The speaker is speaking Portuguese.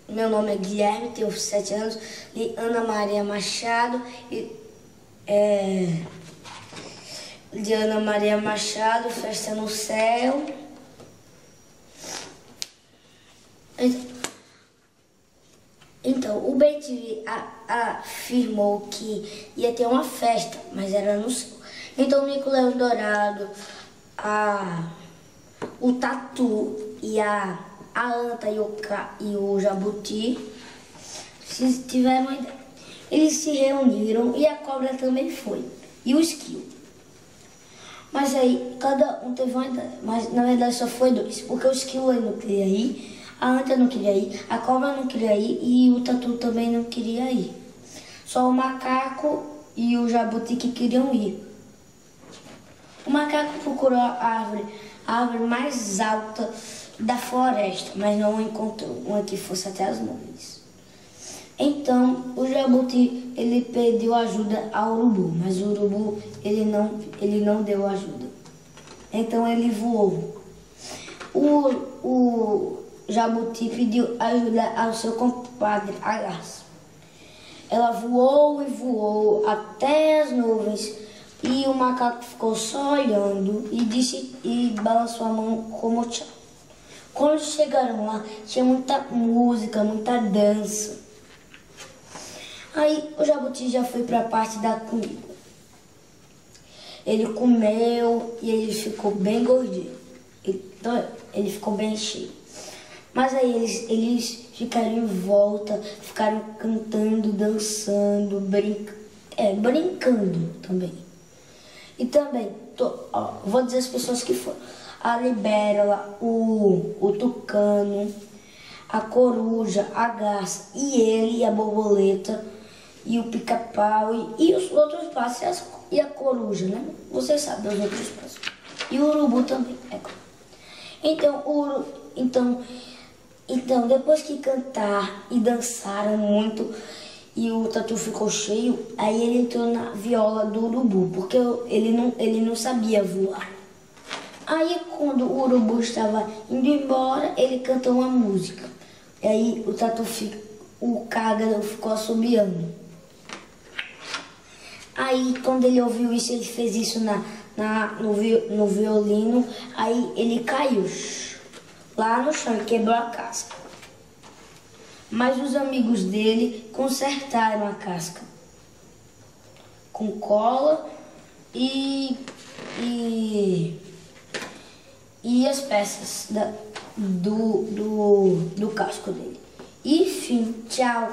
Meu nome é Guilherme, tenho 7 anos. Li Ana Maria Machado. De Ana Maria Machado, Festa no Céu. Então, o BTV afirmou que ia ter uma festa, mas era no céu. Então, o Mico Leão Dourado, o Tatu e a anta e o Jabuti tiveram uma ideia. Eles se reuniram e a cobra também foi. E o esquilo. Mas aí, cada um teve uma ideia. Mas, na verdade, só foi 2. Porque o esquilo não queria ir, a anta não queria ir, a cobra não queria ir e o Tatu também não queria ir. Só o macaco e o Jabuti que queriam ir. O macaco procurou a árvore mais alta da floresta, mas não encontrou uma que fosse até as nuvens. Então, o Jabuti, ele pediu ajuda ao urubu, mas o urubu, ele não deu ajuda. Então, ele voou. O Jabuti pediu ajuda ao seu compadre, a garça. Ela voou e voou até as nuvens e o macaco ficou só olhando e balançou a mão como tchau. Quando chegaram lá, tinha muita música, muita dança. Aí o Jabuti já foi para a parte da comida. Ele comeu e ele ficou bem gordinho. Então, ele ficou bem cheio. Mas aí eles ficaram em volta, ficaram cantando, dançando, brincando também. E também, vou dizer as pessoas que foram. A libélula, o tucano, a coruja, a garça, e ele, e a borboleta, e o pica-pau, e os outros pássaros, e a coruja, né? Você sabe dos outros pássaros. E o urubu também, é claro. Então, depois que cantar e dançaram muito, e o Tatu ficou cheio, aí ele entrou na viola do urubu, porque ele não sabia voar. Aí, quando o urubu estava indo embora, ele cantou uma música. E aí, o cágado ficou assobiando. Aí, quando ele ouviu isso, ele fez isso no violino. Aí, ele caiu lá no chão e quebrou a casca. Mas os amigos dele consertaram a casca com cola e as peças do casco dele. E fim, tchau.